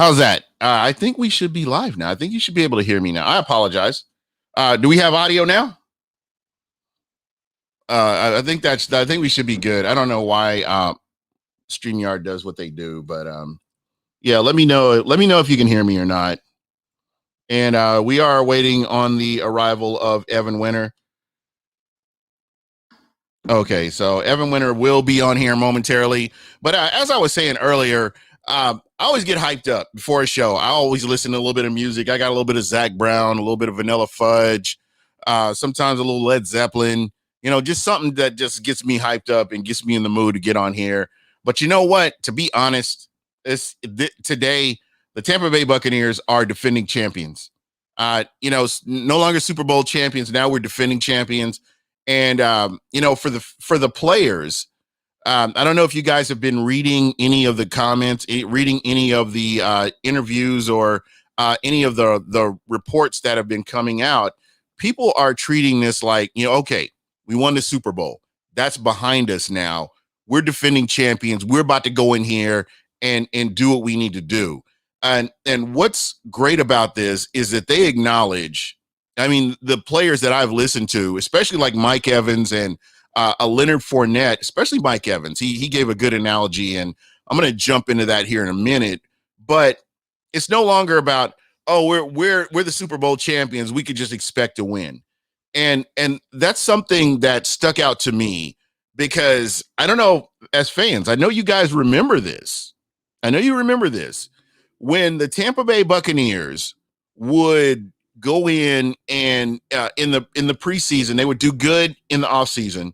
How's that? I think we should be live now. I think you should be able to hear me now. I apologize. Do we have audio now? I think we should be good. I don't know why StreamYard does what they do, but yeah, let me know. Let me know if you can hear me or not. And we are waiting on the arrival of Evan Winter. Okay, so Evan Winter will be on here momentarily. But as I was saying earlier, I always get hyped up before a show. I always listen to a little bit of music. I got a little bit of Zach Brown, a little bit of Vanilla Fudge, sometimes a little Led Zeppelin, just something that just gets me hyped up and gets me in the mood to get on here. But you know what? To be honest, today, the Tampa Bay Buccaneers are defending champions. No longer Super Bowl champions. Now we're defending champions. And for the players, I don't know if you guys have been reading any of the comments, reading any of the interviews, or any of the reports that have been coming out. People are treating this like, okay, we won the Super Bowl. That's behind us now. We're defending champions. We're about to go in here and do what we need to do. And what's great about this is that they acknowledge. I mean, the players that I've listened to, especially like Mike Evans and a Leonard Fournette, especially Mike Evans, he gave a good analogy, and I'm going to jump into that here in a minute. But it's no longer about, oh, we're the Super Bowl champions. We could just expect to win, and that's something that stuck out to me, because I don't know, as fans, I know you guys remember this. I know you remember this when the Tampa Bay Buccaneers would go in and in the preseason, they would do good in the offseason.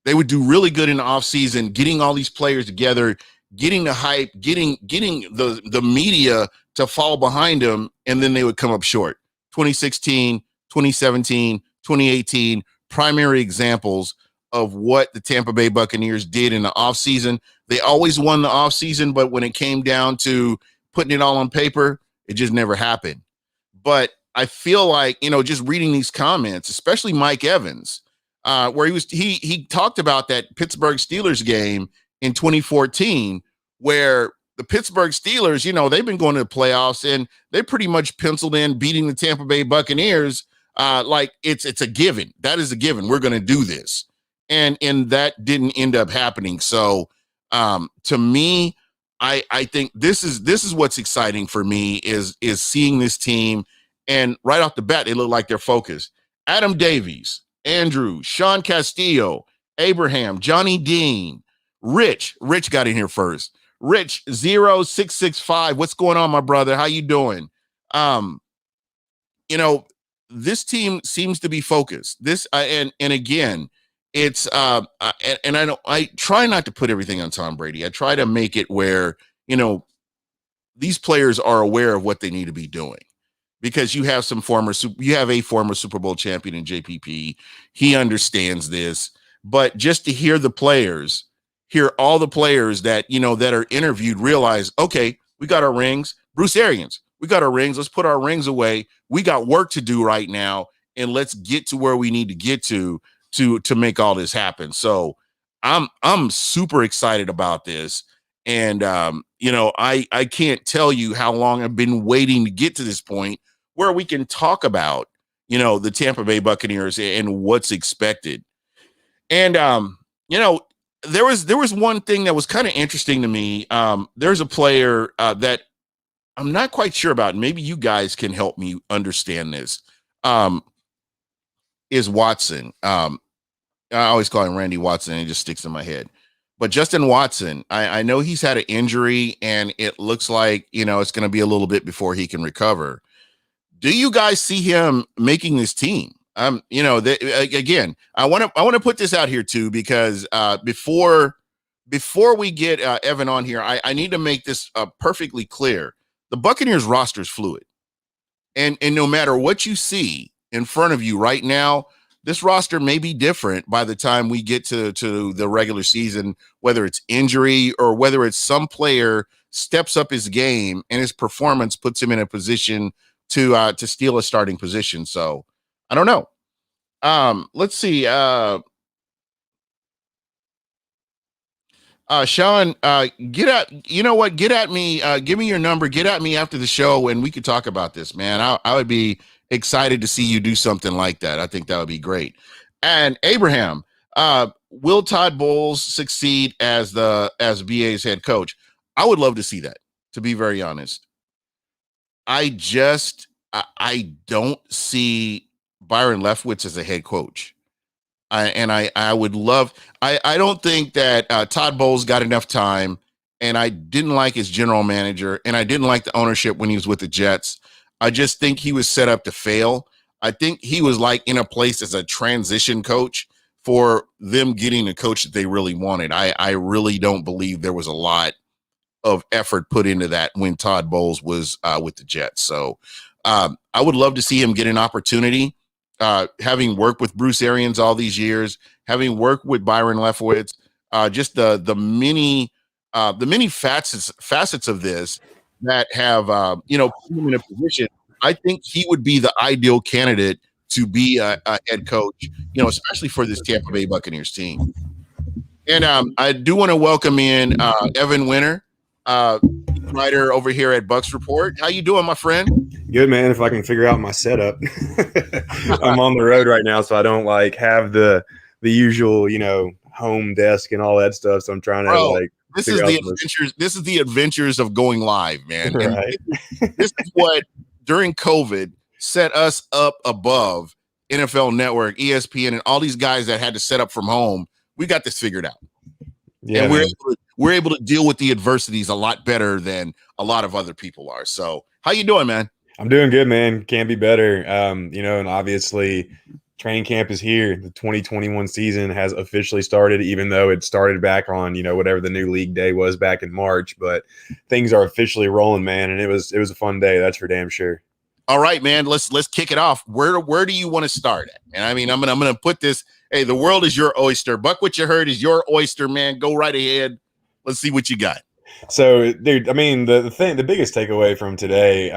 They would do really good in the offseason, getting all these players together, getting the hype, getting the media to fall behind them, and then they would come up short. 2016, 2017, 2018, primary examples of what the Tampa Bay Buccaneers did in the offseason. They always won the offseason, but when it came down to putting it all on paper, it just never happened. But I feel like, just reading these comments, especially Mike Evans, where he talked about that Pittsburgh Steelers game in 2014, where the Pittsburgh Steelers, they've been going to the playoffs, and they pretty much penciled in beating the Tampa Bay Buccaneers like it's a given. That is a given. We're going to do this. And that didn't end up happening. So to me, I think this is what's exciting for me is seeing this team. And right off the bat, they look like they're focused. Adam Davies, Andrew, Sean Castillo, Abraham, Johnny Dean, Rich got in here first. Rich 0665. What's going on, my brother? How you doing? This team seems to be focused. This and again, it's and I try not to put everything on Tom Brady. I try to make it where, these players are aware of what they need to be doing. Because you have a former Super Bowl champion in JPP. He understands this. But just to hear all the players that, that are interviewed realize, okay, we got our rings. Bruce Arians, we got our rings. Let's put our rings away. We got work to do right now, and let's get to where we need to get to make all this happen. So I'm super excited about this. And, I can't tell you how long I've been waiting to get to this point where we can talk about, the Tampa Bay Buccaneers and what's expected. And, there was one thing that was kind of interesting to me. There's a player that I'm not quite sure about. Maybe you guys can help me understand this. Is Watson. I always call him Randy Watson, and it just sticks in my head. But Justin Watson, I know he's had an injury, and it looks like, it's going to be a little bit before he can recover. Do you guys see him making this team? Again, I want to put this out here too, because before we get Evan on here, I need to make this perfectly clear. The Buccaneers roster is fluid, and no matter what you see in front of you right now, this roster may be different by the time we get to the regular season, whether it's injury or whether it's some player steps up his game and his performance puts him in a position to steal a starting position. So I don't know. Let's see. Sean, get at you know what? Get at me. Give me your number. Get at me after the show, and we could talk about this, man. I would be excited to see you do something like that. I think that would be great. And Abraham, will Todd Bowles succeed as BA's head coach? I would love to see that. To be very honest, I don't see Byron Leftwich as a head coach. I would love. I don't think that Todd Bowles got enough time, and I didn't like his general manager, and I didn't like the ownership when he was with the Jets. I just think he was set up to fail. I think he was like in a place as a transition coach for them getting the coach that they really wanted. I really don't believe there was a lot of effort put into that when Todd Bowles was with the Jets. So I would love to see him get an opportunity. Having worked with Bruce Arians all these years, having worked with Byron Leftwich, just the many facets of this that have put him in a position. I think he would be the ideal candidate to be a head coach, especially for this Tampa Bay Buccaneers team. And I do want to welcome in Evan Winter, writer over here at Bucs Report. How you doing, my friend? Good, man. If I can figure out my setup, I'm on the road right now, so I don't have the usual, home desk and all that stuff. So I'm trying to this is the adventures. This is the adventures of going live, man. Right. And this is what during COVID set us up above NFL Network, ESPN, and all these guys that had to set up from home. We got this figured out. Yeah, and we're able to deal with the adversities a lot better than a lot of other people are. So how you doing, man? I'm doing good, man. Can't be better. And obviously training camp is here. The 2021 season has officially started, even though it started back on, whatever the new league day was back in March, but things are officially rolling, man. And it was a fun day. That's for damn sure. All right, man, let's kick it off. Where do you want to start at? And I mean, I'm going to put this, hey, the world is your oyster. Buck, what you heard is your oyster, man. Go right ahead. Let's see what you got. So, dude, I mean, the biggest takeaway from today,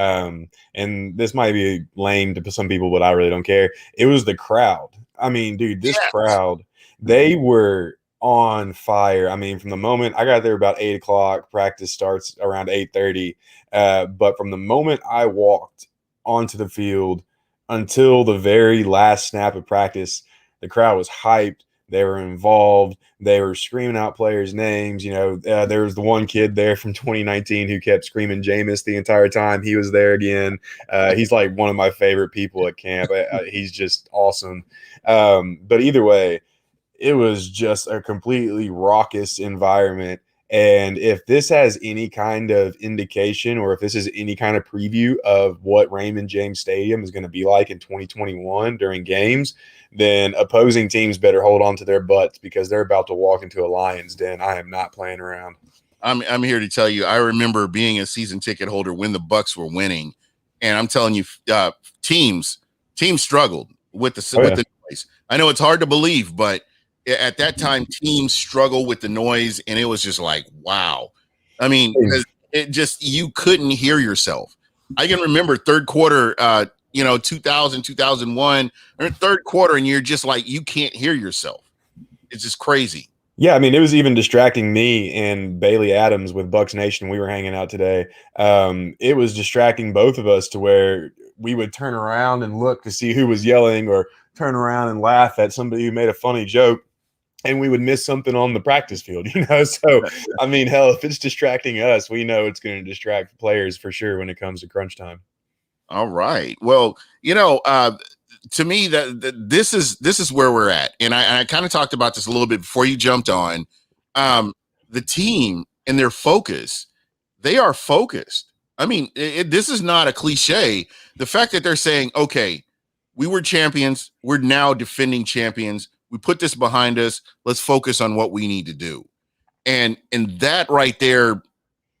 and this might be lame to some people, but I really don't care. It was the crowd. I mean, dude, this crowd, they were on fire. I mean, from the moment I got there about 8:00, practice starts around 8:30. But from the moment I walked onto the field until the very last snap of practice, the crowd was hyped. They were involved. They were screaming out players' names. There was the one kid there from 2019 who kept screaming Jameis the entire time. He was there again. He's like one of my favorite people at camp. He's just awesome. But either way, it was just a completely raucous environment. And if this has any kind of indication, or if this is any kind of preview of what Raymond James Stadium is going to be like in 2021 during games, then opposing teams better hold on to their butts, because they're about to walk into a Lions den. I am not playing around. I'm here to tell you, I remember being a season ticket holder when the Bucs were winning, and I'm telling you, teams struggled with the noise. I know it's hard to believe, but at that time, teams struggle with the noise, and it was just like, wow. I mean, it just, you couldn't hear yourself. I can remember third quarter, 2000, 2001, or third quarter, and you're just like, you can't hear yourself. It's just crazy. Yeah, I mean, it was even distracting me and Bailey Adams with Bucs Nation. We were hanging out today. It was distracting both of us to where we would turn around and look to see who was yelling, or turn around and laugh at somebody who made a funny joke, and we would miss something on the practice field, So, I mean, hell, if it's distracting us, we know it's going to distract players for sure when it comes to crunch time. All right. Well, to me, this is where we're at, and I kind of talked about this a little bit before you jumped on. The team and their focus, they are focused. I mean, this is not a cliche. The fact that they're saying, okay, we were champions, we're now defending champions. We put this behind us. Let's focus on what we need to do. And that right there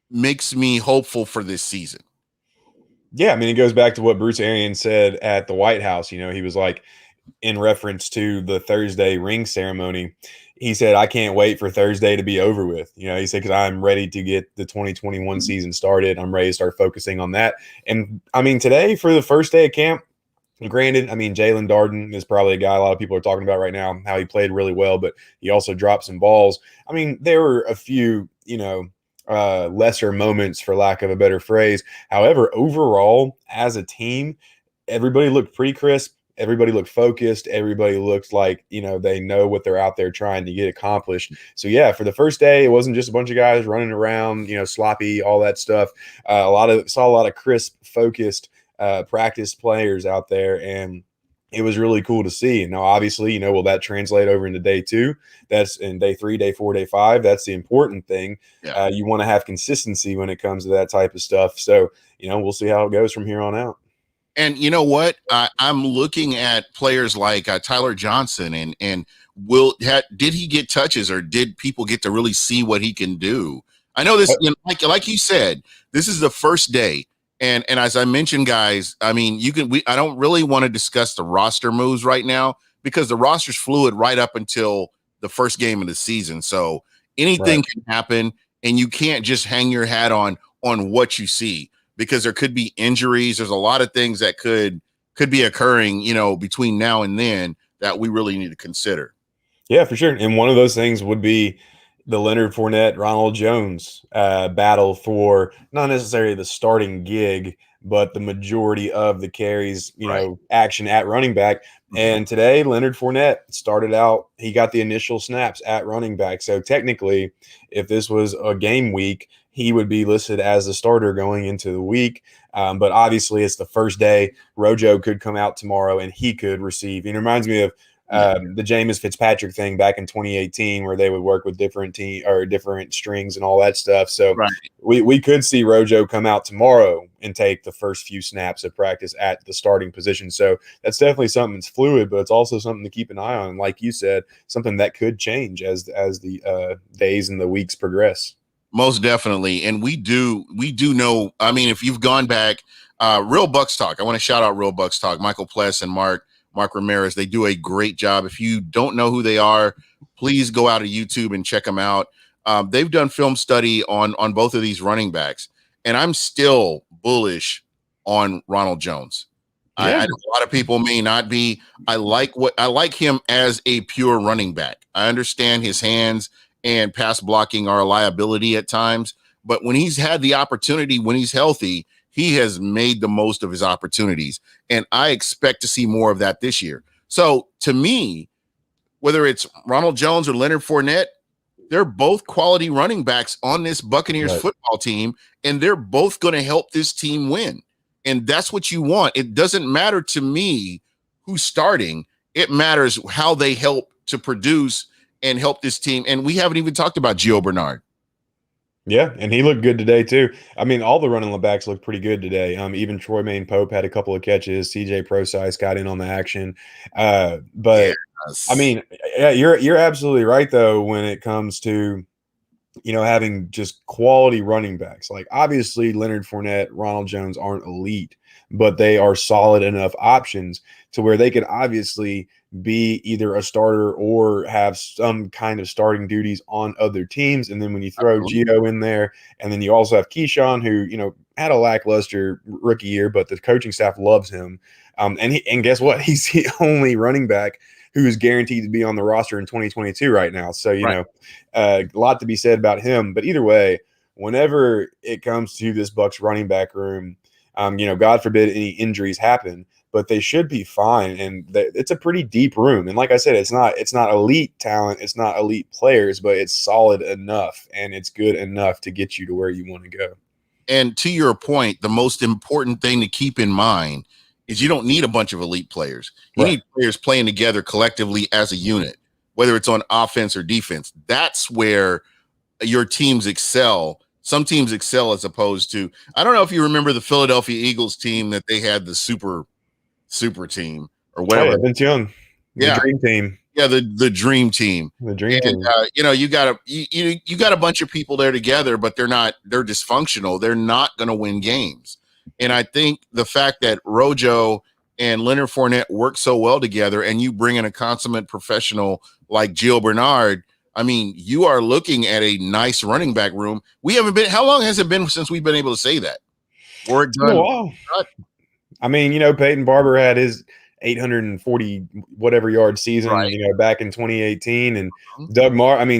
makes me hopeful for this season. Yeah, I mean, it goes back to what Bruce Arians said at the White House. He was like, in reference to the Thursday ring ceremony, he said, I can't wait for Thursday to be over with. He said, because I'm ready to get the 2021 season started. I'm ready to start focusing on that. And I mean, today, for the first day of camp, Granted, I mean, Jalen Darden is probably a guy a lot of people are talking about right now, how he played really well, but he also dropped some balls. I mean, there were a few, lesser moments, for lack of a better phrase. However, overall, as a team, everybody looked pretty crisp. Everybody looked focused. Everybody looked like, they know what they're out there trying to get accomplished. So, yeah, for the first day, it wasn't just a bunch of guys running around, sloppy, all that stuff. Saw a lot of crisp, focused practice players out there, and it was really cool to see. Now, obviously, will that translate over into day 2? That's in day 3, day 4, day 5. That's the important thing. Yeah. You want to have consistency when it comes to that type of stuff. So, we'll see how it goes from here on out. And you know what? I'm looking at players like Tyler Johnson, and did he get touches, or did people get to really see what he can do? I know this, like you said, this is the first day. And as I mentioned, guys, I mean, I don't really want to discuss the roster moves right now because the roster's fluid right up until the first game of the season. So anything can happen, and you can't just hang your hat on what you see, because there could be injuries. There's a lot of things that could be occurring, between now and then that we really need to consider. Yeah, for sure. And one of those things would be the Leonard Fournette, Ronald Jones battle for not necessarily the starting gig, but the majority of the carries, action at running back. Mm-hmm. And today, Leonard Fournette started out, he got the initial snaps at running back. So technically, if this was a game week, he would be listed as a starter going into the week. But obviously, it's the first day. Rojo could come out tomorrow and he could receive. It reminds me of the Jameis Fitzpatrick thing back in 2018, where they would work with different different strings and all that stuff. So we could see Rojo come out tomorrow and take the first few snaps of practice at the starting position. So that's definitely something that's fluid, but it's also something to keep an eye on. And like you said, something that could change as the days and the weeks progress. Most definitely. And we do know, I mean, if you've gone back, Real Bucs Talk, I want to shout out Real Bucs Talk, Michael Pless and Mark Ramirez. They do a great job. If you don't know who they are, please go out to YouTube and check them out. They've done film study on both of these running backs, and I'm still bullish on Ronald Jones. Yeah. A lot of people may not be. I like him as a pure running back. I understand his hands and pass blocking are a liability at times, but when he's had the opportunity, when he's healthy, he has made the most of his opportunities, and I expect to see more of that this year. So to me, whether it's Ronald Jones or Leonard Fournette, they're both quality running backs on this Buccaneers football team, and they're both going to help this team win. And that's what you want. It doesn't matter to me who's starting. It matters how they help to produce and help this team. And we haven't even talked about Gio Bernard. Yeah, and he looked good today too. I mean, all the running backs looked pretty good today. Even Troy Pope had a couple of catches. CJ Procise got in on the action. But yes. I mean, yeah, you're absolutely right though when it comes to having just quality running backs. Like obviously Leonard Fournette, Ronald Jones aren't elite, but they are solid enough options to where they could obviously be either a starter or have some kind of starting duties on other teams. And then when you throw Gio in there, and then you also have Keyshawn, who, had a lackluster rookie year, but the coaching staff loves him. And guess what? He's the only running back who is guaranteed to be on the roster in 2022 right now. So, a lot to be said about him. But either way, whenever it comes to this Bucs running back room, God forbid any injuries happen, but they should be fine. And it's a pretty deep room. And like I said, it's not elite talent. It's not elite players, but it's solid enough and it's good enough to get you to where you want to go. And to your point, the most important thing to keep in mind is you don't need a bunch of elite players. You need players playing together collectively as a unit, whether it's on offense or defense. That's where your teams excel. Some teams excel as opposed to, I don't know if you remember the Philadelphia Eagles team that they had the super team or whatever. Vince Young, the dream team. Yeah, the dream team. The dream team. You got a bunch of people there together, but they're dysfunctional. They're not going to win games. And I think the fact that Rojo and Leonard Fournette work so well together, and you bring in a consummate professional like Gio Bernard, I mean, you are looking at a nice running back room. We haven't been. How long has it been since we've been able to say that? Word done. I mean, Peyton Barber had his 840 whatever yard season, Right. back in 2018, and Mhm.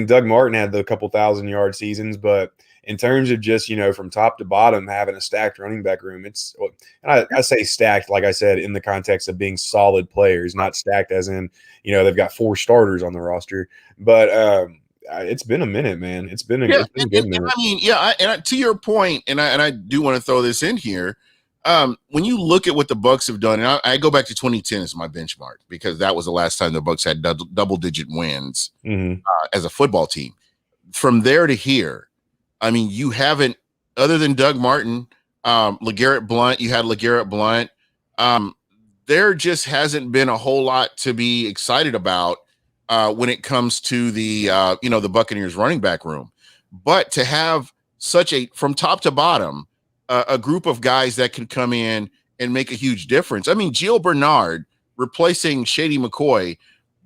Doug Martin had the couple thousand yard seasons, but in terms of just from top to bottom having a stacked running back room, and I say stacked, like I said, in the context of being solid players, not stacked as in they've got 4 starters on the roster, but it's been a minute, man. It's been a Yeah, good minute. I mean, yeah, to your point, and I do want to throw this in here. When you look at what the Bucs have done, and I go back to 2010 as my benchmark because that was the last time the Bucs had double-digit wins as a football team. From there to here, I mean, you haven't, other than Doug Martin, LeGarrette Blount. You had LeGarrette Blount. There just hasn't been a whole lot to be excited about when it comes to the the Buccaneers running back room. But to have such from top to bottom a group of guys that can come in and make a huge difference. I mean, Gio Bernard replacing Shady McCoy,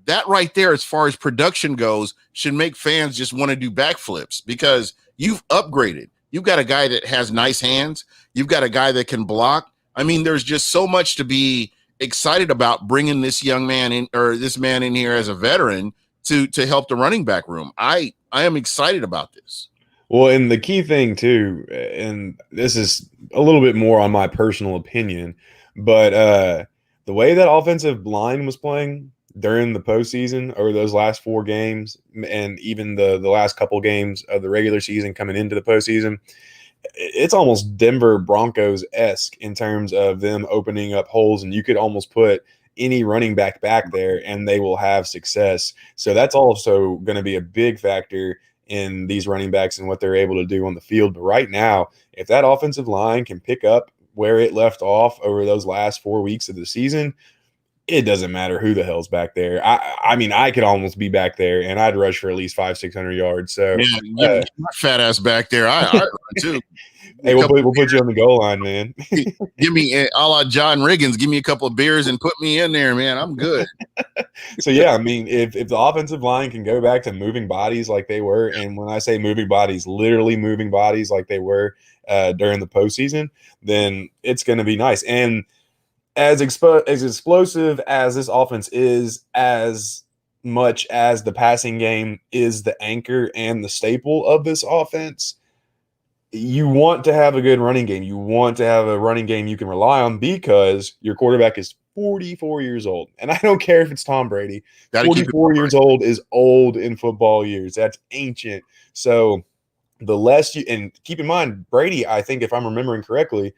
that right there, as far as production goes, should make fans just want to do backflips because you've upgraded. You've got a guy that has nice hands. You've got a guy that can block. I mean, there's just so much to be excited about bringing this young man in, or this man in here as a veteran to help the running back room. I am excited about this. Well, and the key thing too, and this is a little bit more on my personal opinion, but the way that offensive line was playing during the postseason over those last 4 games, and even the last couple games of the regular season coming into the postseason, it's almost Denver Broncos-esque in terms of them opening up holes, and you could almost put any running back there and they will have success. So that's also going to be a big factor in these running backs and what they're able to do on the field. But right now, if that offensive line can pick up where it left off over those last 4 weeks of the season, it doesn't matter who the hell's back there. I mean, I could almost be back there and I'd rush for at least 500-600 yards. So yeah, get my fat ass back there. I run too. Hey, we'll put you on the goal line, man. Give me, a la John Riggins, give me a couple of beers and put me in there, man. I'm good. So, yeah, I mean, if the offensive line can go back to moving bodies like they were, and when I say moving bodies, literally moving bodies like they were during the postseason, then it's going to be nice. And as explosive as this offense is, as much as the passing game is the anchor and the staple of this offense, you want to have a good running game. You want to have a running game you can rely on because your quarterback is 44 years old. And I don't care if it's Tom Brady. 44 years old is old in football years. That's ancient. So the less you – and keep in mind, Brady, I think if I'm remembering correctly,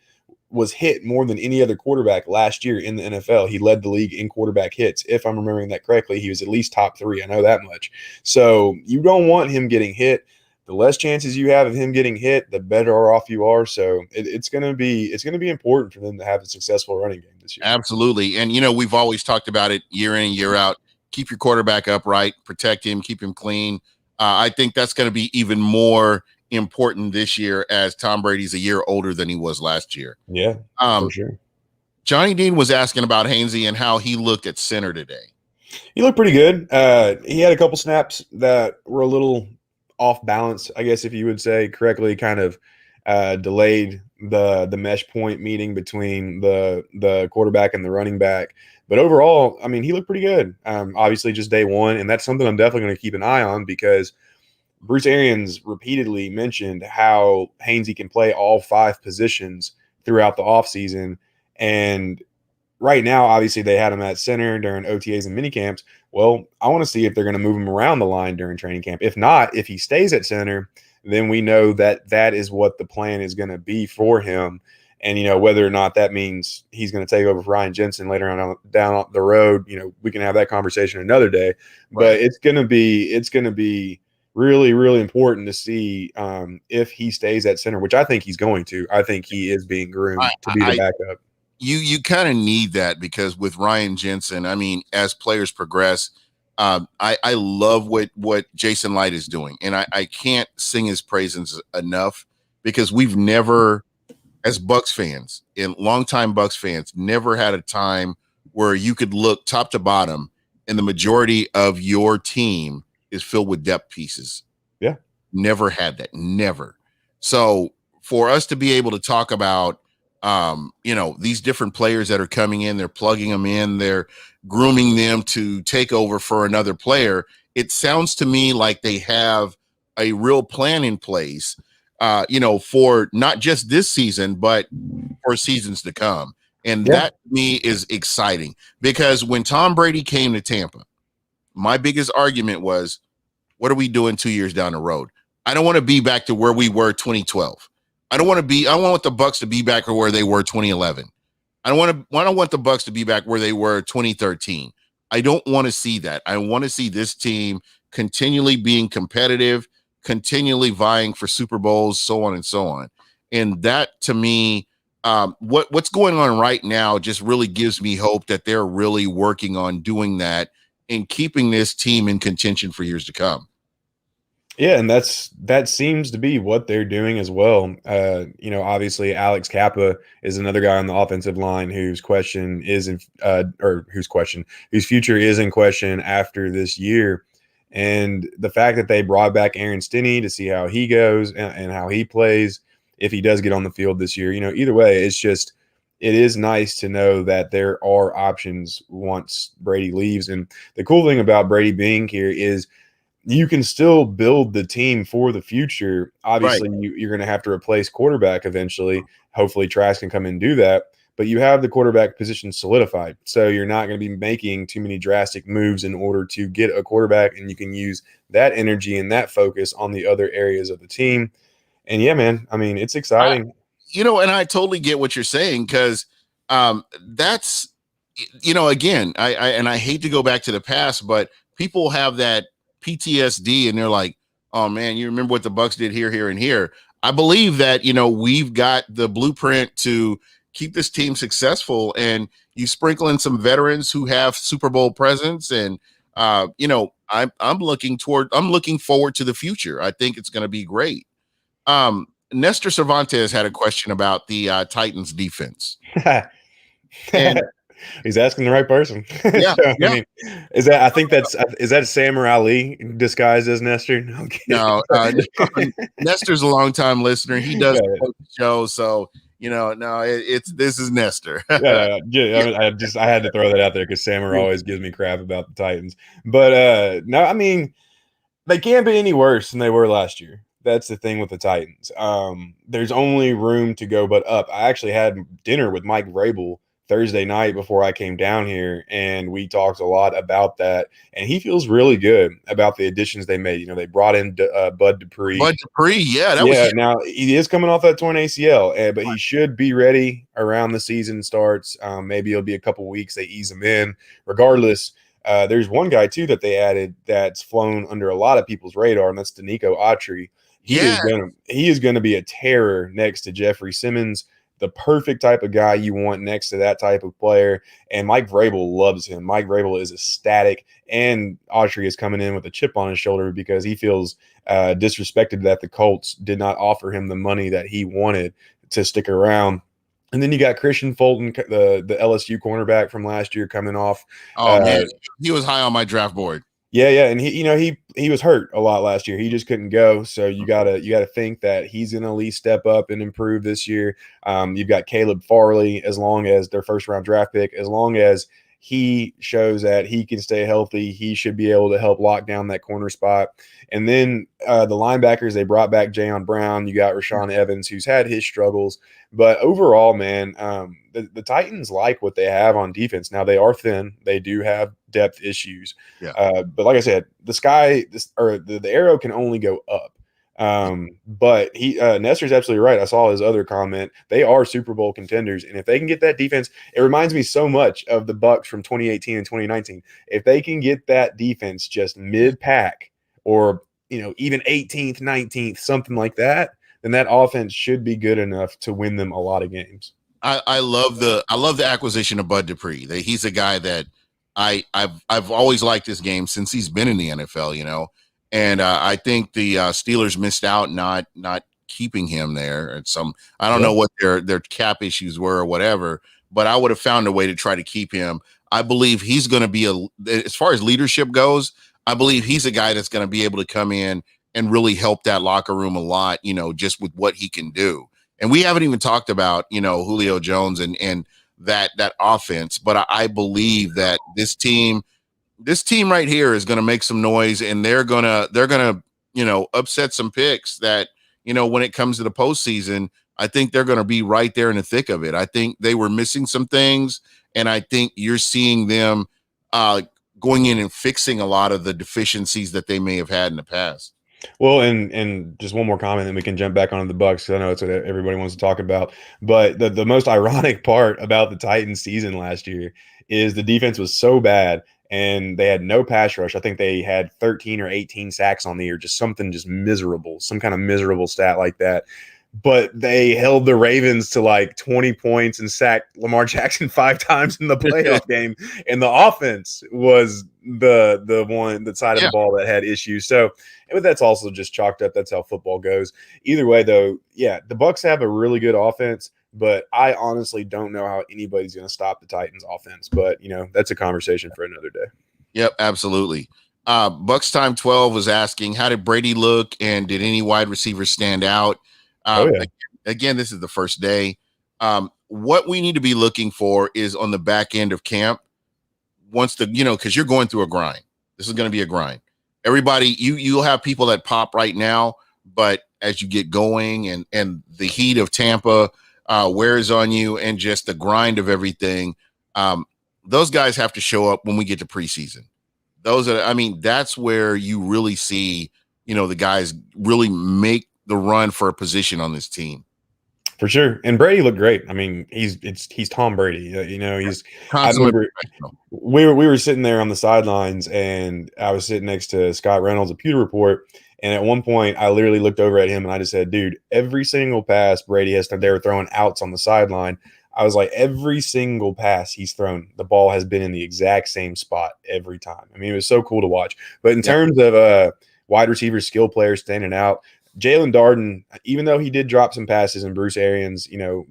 was hit more than any other quarterback last year in the NFL. He led the league in quarterback hits. If I'm remembering that correctly, he was at least top 3. I know that much. So you don't want him getting hit. The less chances you have of him getting hit, the better off you are. So it's going to be important for them to have a successful running game this year. Absolutely. And, we've always talked about it year in, year out. Keep your quarterback upright, protect him, keep him clean. I think that's going to be even more important this year as Tom Brady's a year older than he was last year. Yeah, for sure. Johnny Dean was asking about Hainsey and how he looked at center today. He looked pretty good. He had a couple snaps that were a little off balance, I guess, if you would say correctly, kind of delayed the mesh point meeting between the quarterback and the running back. But overall, I mean, he looked pretty good. Obviously, just day one, and that's something I'm definitely going to keep an eye on because Bruce Arians repeatedly mentioned how Hainsey can play all 5 positions throughout the offseason. And right now, obviously, they had him at center during OTAs and minicamps. Well, I want to see if they're going to move him around the line during training camp. If not, if he stays at center, then we know that that is what the plan is going to be for him. And, whether or not that means he's going to take over for Ryan Jensen later on down the road, we can have that conversation another day. Right. But it's going to be really, really important to see if he stays at center, which I think he's going to. I think he is being groomed to be the backup. You kind of need that because with Ryan Jensen, I mean, as players progress, I love what Jason Light is doing. And I can't sing his praises enough because we've never, as Bucs fans and longtime Bucs fans, never had a time where you could look top to bottom and the majority of your team is filled with depth pieces. Yeah. Never had that. Never. So for us to be able to talk about these different players that are coming in, they're plugging them in, they're grooming them to take over for another player. It sounds to me like they have a real plan in place, for not just this season, but for seasons to come. And Yeah. that to me is exciting because when Tom Brady came to Tampa, my biggest argument was, what are we doing 2 years down the road? I don't want to be back to where we were 2012. I don't want the Bucs to be back where they were 2011. I don't want the Bucs to be back where they were 2013. I don't want to see that. I want to see this team continually being competitive, continually vying for Super Bowls, so on and so on. And that to me, what's going on right now just really gives me hope that they're really working on doing that and keeping this team in contention for years to come. Yeah, and that seems to be what they're doing as well. Obviously Alex Kappa is another guy on the offensive line whose future is in question after this year. And the fact that they brought back Aaron Stinney to see how he goes and how he plays if he does get on the field this year, either way, it is nice to know that there are options once Brady leaves. And the cool thing about Brady being here is you can still build the team for the future. Obviously, Right. you're going to have to replace quarterback eventually. Hopefully, Trask can come and do that. But you have the quarterback position solidified. So you're not going to be making too many drastic moves in order to get a quarterback. And you can use that energy and that focus on the other areas of the team. And yeah, man, I mean, it's exciting. And I totally get what you're saying because that's, again, I hate to go back to the past, but people have that PTSD and they're like, oh man, you remember what the Bucs did here, here, and here. I believe that, we've got the blueprint to keep this team successful, and you sprinkle in some veterans who have Super Bowl presence. And, I'm looking forward to the future. I think it's going to be great. Nestor Cervantes had a question about the Titans defense. And He's asking the right person. yeah, So, I yeah. mean, is that Samur Ali disguised as Nestor? No, I'm kidding. No, Nestor's a longtime listener. He does Yeah. the show, so no, this is Nestor. Yeah. I had to throw that out there because Samur always gives me crap about the Titans. But no, I mean, they can't be any worse than they were last year. That's the thing with the Titans. There's only room to go but up. I actually had dinner with Mike Vrabel Thursday night before I came down here, and we talked a lot about that. And he feels really good about the additions they made. They brought in Bud Dupree. Yeah, that Yeah, was now he is coming off that torn ACL, but he should be ready around the season starts. Maybe it'll be a couple weeks. They ease him in. Regardless, there's one guy too that they added that's flown under a lot of people's radar, and that's Danico Autry. He is gonna be a terror next to Jeffrey Simmons, the perfect type of guy you want next to that type of player. And Mike Vrabel loves him. Mike Vrabel is ecstatic, and Autry is coming in with a chip on his shoulder because he feels disrespected that the Colts did not offer him the money that he wanted to stick around. And then you got Christian Fulton, the LSU cornerback from last year, coming off. Oh man, he was high on my draft board. Yeah, and he was hurt a lot last year. He just couldn't go. So you gotta think that he's gonna at least step up and improve this year. You've got Caleb Farley, as long as their first round draft pick, as long as he shows that he can stay healthy, he should be able to help lock down that corner spot. And then the linebackers, they brought back Jayon Brown. You got Rashawn Evans, who's had his struggles. But overall, man, the Titans like what they have on defense. Now, they are thin. They do have depth issues. Yeah. But like I said, the arrow can only go up. But Nestor's absolutely right. I saw his other comment. They are Super Bowl contenders, and if they can get that defense, it reminds me so much of the Bucs from 2018 and 2019. If they can get that defense just mid-pack, or even 18th, 19th, something like that, then that offense should be good enough to win them a lot of games. I love the acquisition of Bud Dupree. He's a guy that I've always liked his game since he's been in the NFL. And I think the Steelers missed out not keeping him there. And I don't know what their cap issues were or whatever, but I would have found a way to try to keep him. I believe he's going to be as far as leadership goes, I believe he's a guy that's going to be able to come in and really help that locker room a lot, just with what he can do. And we haven't even talked about, Julio Jones and that offense. But I believe that this team right here is going to make some noise, and they're gonna upset some picks that when it comes to the postseason. I think they're going to be right there in the thick of it. I think they were missing some things, and I think you're seeing them uh, going in and fixing a lot of the deficiencies that they may have had in the past. Well, and just one more comment, then we can jump back onto the Bucs. 'Cause I know it's what everybody wants to talk about. But the most ironic part about the Titans season last year is the defense was so bad and they had no pass rush. I think they had 13 or 18 sacks on the year, just something just miserable, some kind of miserable stat like that. But they held the Ravens to like 20 points and sacked Lamar Jackson 5 times in the playoff game. And the offense was the side of the Yeah, ball that had issues. So but that's also just chalked up. That's how football goes. Either way, though, yeah, the Bucs have a really good offense, but I honestly don't know how anybody's going to stop the Titans' offense. But that's a conversation for another day. yep, absolutely. Bucks Time 12 was asking, how did Brady look, and did any wide receivers stand out? Oh yeah, Again, this is the first day. What we need to be looking for is on the back end of camp. Because you're going through a grind. This is going to be a grind. Everybody, you'll have people that pop right now, but as you get going and the heat of Tampa wears on you, and just the grind of everything, those guys have to show up when we get to preseason. That's where you really see, the guys really make the run for a position on this team. for sure. And Brady looked great. I mean, he's Tom Brady. I Consummate remember professional. we were sitting there on the sidelines, and I was sitting next to Scott Reynolds of Pewter Report. And at one point, I literally looked over at him and I just said, "Dude, every single pass Brady has done, they were throwing outs on the sideline. I was like, every single pass he's thrown, the ball has been in the exact same spot every time. I mean, it was so cool to watch. But in terms of wide receiver skill players standing out, Jalen Darden, even though he did drop some passes and Bruce Arians,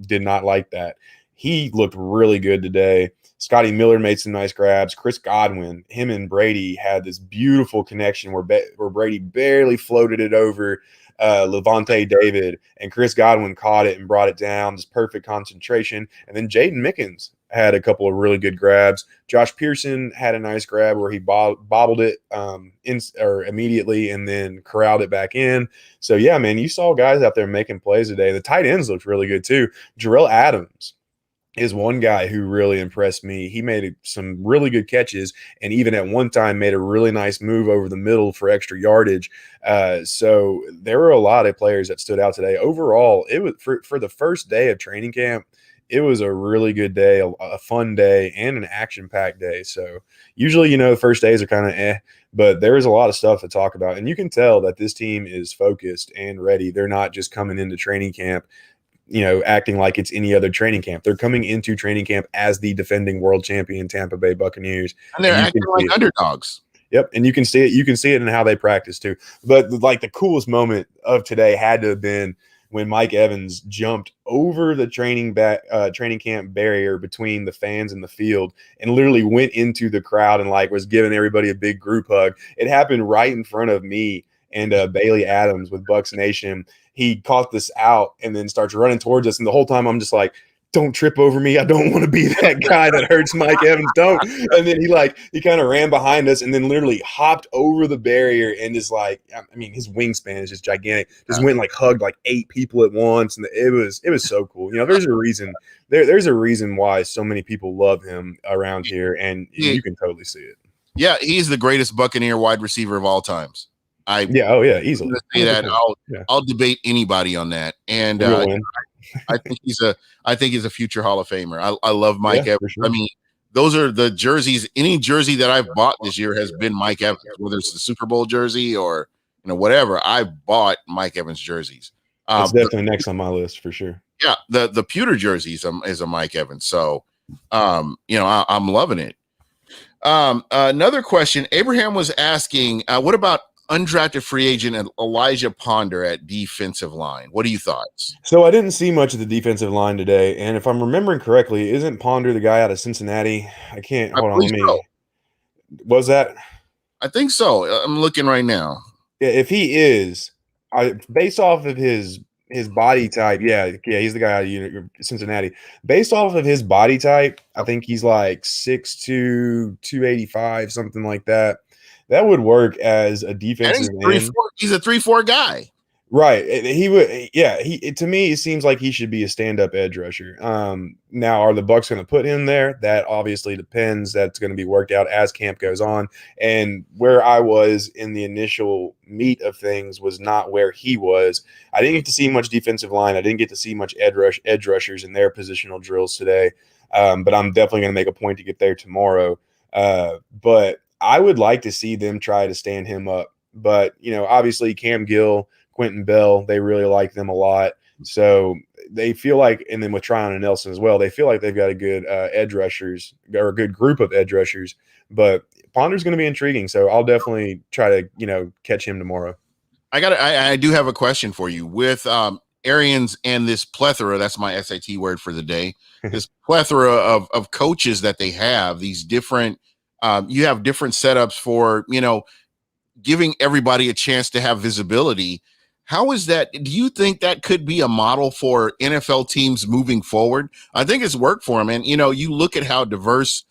did not like that, he looked really good today. Scotty Miller made some nice grabs. Chris Godwin, him and Brady had this beautiful connection where Brady barely floated it over Levante David, and Chris Godwin caught it and brought it down. Just perfect concentration. And then Jaden Mickens had a couple of really good grabs. Josh Pearson had a nice grab where he bobbled it immediately and then corralled it back in. So, yeah, man, you saw guys out there making plays today. The tight ends looked really good too. Jarrell Adams is one guy who really impressed me. He made some really good catches, and even at one time made a really nice move over the middle for extra yardage. So there were a lot of players that stood out today. Overall, it was for the first day of training camp. It was a really good day, a fun day, and an action-packed day. So usually, the first days are kind of but there is a lot of stuff to talk about, and you can tell that this team is focused and ready. They're not just coming into training camp acting like it's any other training camp. They're coming into training camp as the defending world champion Tampa Bay Buccaneers. And they're acting like underdogs. Yep, and you can see it. You can see it in how they practice too. But like the coolest moment of today had to have been when Mike Evans jumped over the training camp barrier between the fans and the field and literally went into the crowd and like was giving everybody a big group hug. It happened right in front of me and Bailey Adams with Bucs Nation. He caught this out and then starts running towards us. And the whole time I'm just like, don't trip over me. I don't want to be that guy that hurts Mike Evans. Don't. And then he kind of ran behind us and then literally hopped over the barrier and is like, I mean, his wingspan is just gigantic. Just went and like hugged like 8 people at once. And it was so cool. There's a reason. There's a reason why so many people love him around here, and you can totally see it. Yeah, he's the greatest Buccaneer wide receiver of all times. Easily. Say that I'll debate anybody on that, and I think he's a future Hall of Famer. I love Mike Evans. Sure. I mean, those are the jerseys. Any jersey that I've bought this year has been Mike Evans, whether it's the Super Bowl jersey or whatever. I've bought Mike Evans jerseys. It's definitely next on my list for sure. Yeah, the pewter jerseys is a Mike Evans. So, I'm loving it. Another question. Abraham was asking, what about undrafted free agent Elijah Ponder at defensive line? What are your thoughts? So I didn't see much of the defensive line today, and if I'm remembering correctly, isn't Ponder the guy out of Cincinnati? Hold on. Let me. So. Was that? I think so. I'm looking right now. Yeah, if he is, based off of his his body type, he's the guy out of Cincinnati. Based off of his body type, I think he's like 6'2", 285, something like that. That would work as a And defensive three end. four. He's a 3-4 guy. Right. He would, yeah. To me, it seems like he should be a stand-up edge rusher. Now, are the Bucs going to put him there? That obviously depends. That's going to be worked out as camp goes on. And where I was in the initial meat of things was not where he was. I didn't get to see much defensive line. I didn't get to see much edge rushers in their positional drills today. But I'm definitely going to make a point to get there tomorrow. But I would like to see them try to stand him up. But obviously, Cam Gill, Quentin Bell, they really like them a lot. So they feel like, and then with Tryon and Nelson as well, they feel like they've got a good edge rushers or a good group of edge rushers. But Ponder's going to be intriguing. So I'll definitely try to, catch him tomorrow. I do have a question for you with Arians and this plethora. That's my SAT word for the day. This plethora of coaches that they have, these different, you have different setups for, giving everybody a chance to have visibility. How is that? Do you think that could be a model for NFL teams moving forward? I think it's worked for them. And, you look at how diverse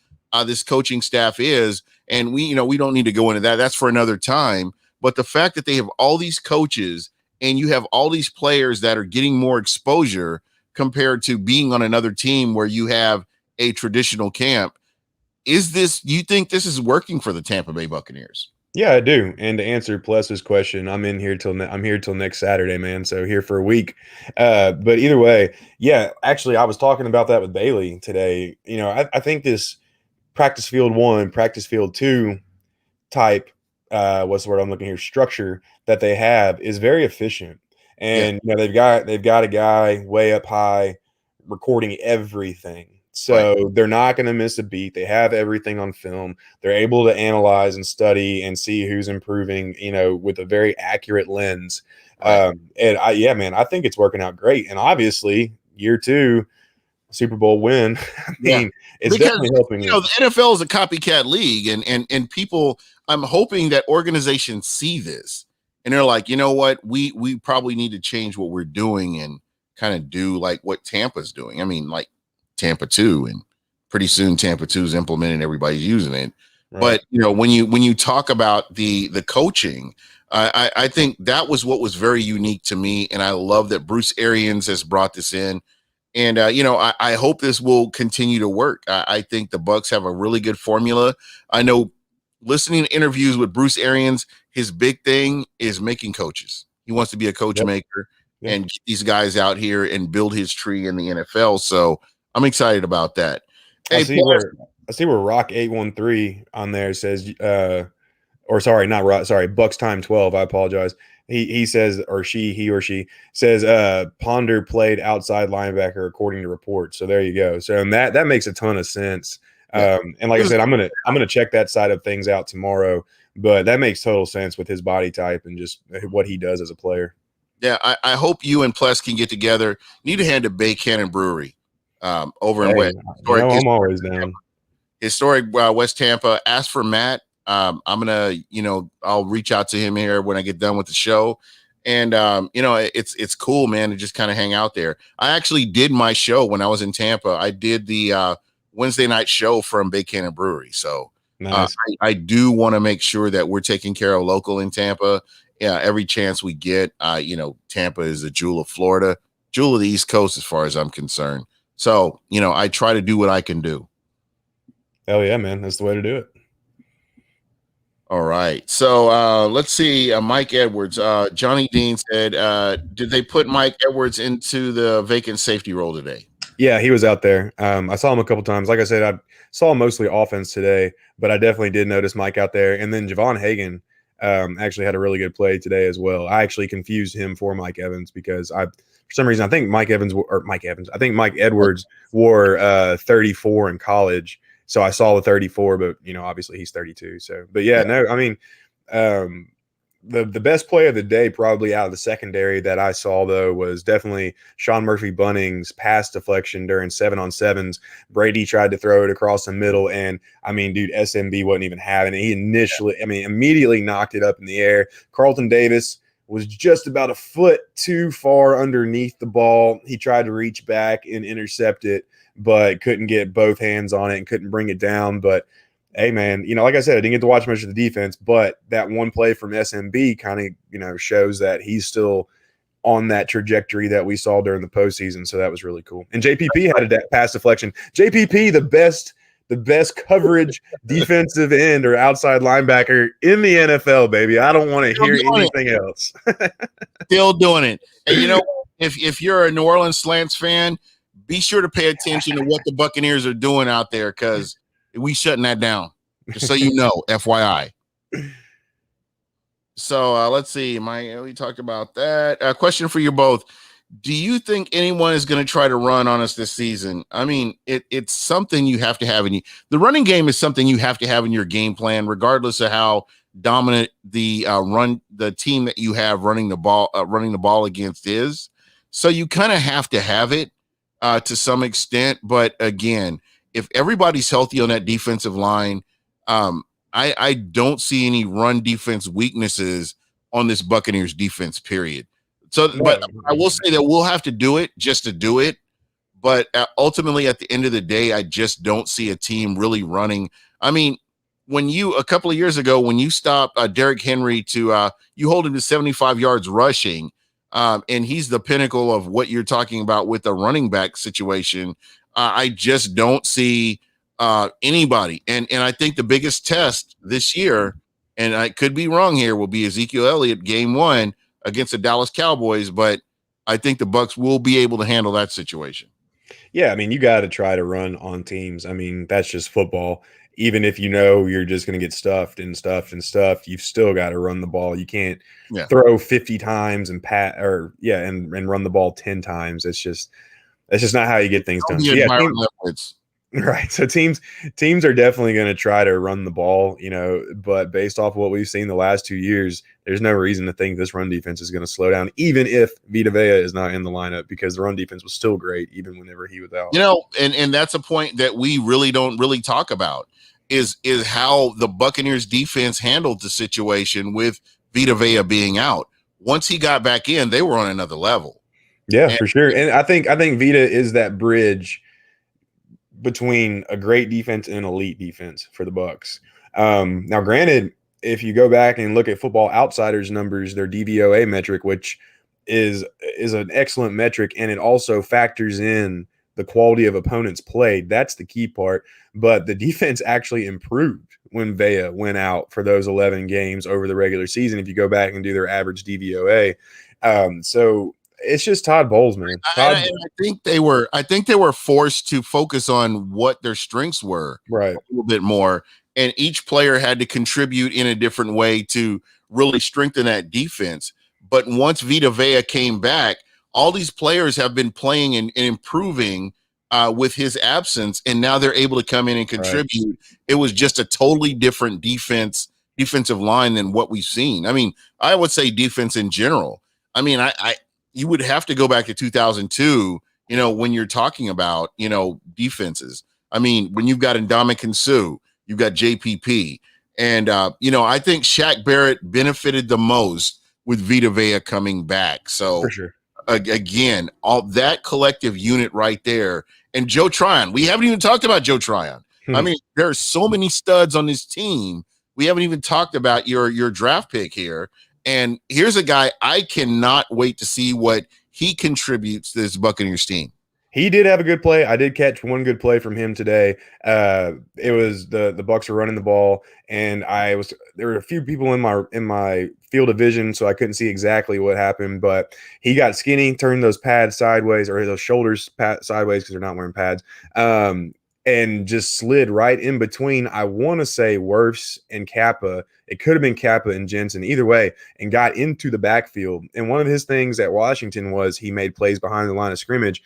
this coaching staff is, and we don't need to go into that. That's for another time. But the fact that they have all these coaches and you have all these players that are getting more exposure compared to being on another team where you have a traditional camp, do you think this is working for the Tampa Bay Buccaneers? Yeah, I do. And to answer Pless's question, I'm here till next Saturday, man. So here for a week. But either way, yeah. Actually, I was talking about that with Bailey today. I think this practice field 1, practice field 2 type, what's the word I'm looking here? Structure that they have is very efficient. And they've got a guy way up high recording everything. So they're not going to miss a beat. They have everything on film. They're able to analyze and study and see who's improving, with a very accurate lens. Right. I think it's working out great. And obviously, year 2, Super Bowl win. I mean, it's because definitely helping. the NFL is a copycat league, and people. I'm hoping that organizations see this and they're like, you know what, we probably need to change what we're doing and kind of do like what Tampa's doing. I mean, like Tampa 2, and pretty soon Tampa 2 is implemented, everybody's using it. Right. But when you talk about the coaching, I think that was what was very unique to me, and I love that Bruce Arians has brought this in. And I hope this will continue to work. I think the Bucs have a really good formula. I know, listening to interviews with Bruce Arians, his big thing is making coaches. He wants to be a coach maker and get these guys out here and build his tree in the NFL. So I'm excited about that. Hey, I see where Rock 813 on there says, Bucks time 12. I apologize. He says, he or she says, Ponder played outside linebacker according to reports. So there you go. So and that makes a ton of sense. And like I said, I'm gonna check that side of things out tomorrow. But that makes total sense with his body type and just what he does as a player. Yeah, I hope you and Pless can get together. Need to hand to Bay Cannon Brewery over in West. I'm always down. Historic West Tampa. Ask for Matt. I'm gonna, I'll reach out to him here when I get done with the show. And it's cool, man, to just kind of hang out there. I actually did my show when I was in Tampa. I did the Wednesday night show from Bay Cannon Brewery. So nice. I do want to make sure that we're taking care of local in Tampa. Yeah, every chance we get. Tampa is a jewel of Florida, jewel of the East Coast, as far as I'm concerned. So, I try to do what I can do. Hell yeah, man. That's the way to do it. All right. So let's see. Mike Edwards. Johnny Dean said, did they put Mike Edwards into the vacant safety role today? Yeah, he was out there. I saw him a couple times. Like I said, I saw him mostly offense today, but I definitely did notice Mike out there. And then Javon Hagan actually had a really good play today as well. I actually confused him for Mike Evans because for some reason, I think Mike Edwards wore 34 in college. So I saw the 34, but obviously he's 32. So, but no, I mean, the best play of the day, probably out of the secondary that I saw though, was definitely Sean Murphy-Bunning's pass deflection during 7-on-7s. Brady tried to throw it across the middle, and I mean, dude, SMB wasn't even having it. He immediately knocked it up in the air. Carlton Davis was just about a foot too far underneath the ball. He tried to reach back and intercept it, but couldn't get both hands on it and couldn't bring it down. But hey, man, like I said, I didn't get to watch much of the defense, but that one play from SMB kind of, shows that he's still on that trajectory that we saw during the postseason. So that was really cool. And JPP had a pass deflection. JPP, the best coverage defensive end or outside linebacker in the NFL, baby. I don't want to hear anything else. Still doing it. And if you're a New Orleans Slants fan, be sure to pay attention to what the Buccaneers are doing out there, because we shutting that down. Just so you know, FYI. So let's see. We talked about that. Question for you both. Do you think anyone is going to try to run on us this season? I mean, it's something you have to have in you. The running game is something you have to have in your game plan, regardless of how dominant the team that you have running the ball against is. So you kind of have to have it to some extent. But again, if everybody's healthy on that defensive line, I don't see any run defense weaknesses on this Buccaneers defense, period. So, but I will say that we'll have to do it just to do it. But ultimately, at the end of the day, I just don't see a team really running. I mean, a couple of years ago, when you stopped Derrick Henry you hold him to 75 yards rushing, and he's the pinnacle of what you're talking about with the running back situation. I just don't see anybody. And I think the biggest test this year, and I could be wrong here, will be Ezekiel Elliott game 1 against the Dallas Cowboys, but I think the Bucs will be able to handle that situation. Yeah, I mean, you got to try to run on teams. I mean, that's just football. Even if you're just going to get stuffed, you've still got to run the ball. You can't throw 50 times and run the ball 10 times. That's just not how you get things done. Right. So teams are definitely going to try to run the ball, but based off of what we've seen the last 2 years, there's no reason to think this run defense is going to slow down, even if Vita Vea is not in the lineup, because the run defense was still great, even whenever he was out. And that's a point that we really don't talk about is how the Buccaneers defense handled the situation with Vita Vea being out. Once he got back in, they were on another level. Yeah, for sure. And I think Vita is that bridge between a great defense and an elite defense for the Bucs. Now, granted, if you go back and look at Football Outsiders numbers, their DVOA metric, which is an excellent metric, and it also factors in the quality of opponents played. That's the key part. But the defense actually improved when Vea went out for those 11 games over the regular season, if you go back and do their average DVOA. So it's just Todd Bowles, man. I think they were forced to focus on what their strengths were, right, a little bit more, and each player had to contribute in a different way to really strengthen that defense. But once Vita Vea came back, all these players have been playing and improving with his absence, and now they're able to come in and contribute. Right. It was just a totally different defensive line than what we've seen. I mean, I would say defense in general. I mean, you would have to go back to 2002, when you're talking about, defenses. I mean, when you've got Ndamukong Suh, you've got JPP. And, I think Shaq Barrett benefited the most with Vita Vea coming back. So, for sure. Again, all that collective unit right there. And Joe Tryon, we haven't even talked about Joe Tryon. I mean, there are so many studs on this team. We haven't even talked about your draft pick here. And here's a guy I cannot wait to see what he contributes to this Buccaneers team. He did have a good play. I did catch one good play from him today. It was the Bucs were running the ball, and there were a few people in my field of vision, so I couldn't see exactly what happened. But he got skinny, turned those pads sideways, or those shoulders sideways because they're not wearing pads, and just slid right in between. I want to say Wirfs and Kappa. It could have been Kappa and Jensen, either way, and got into the backfield. And one of his things at Washington was he made plays behind the line of scrimmage.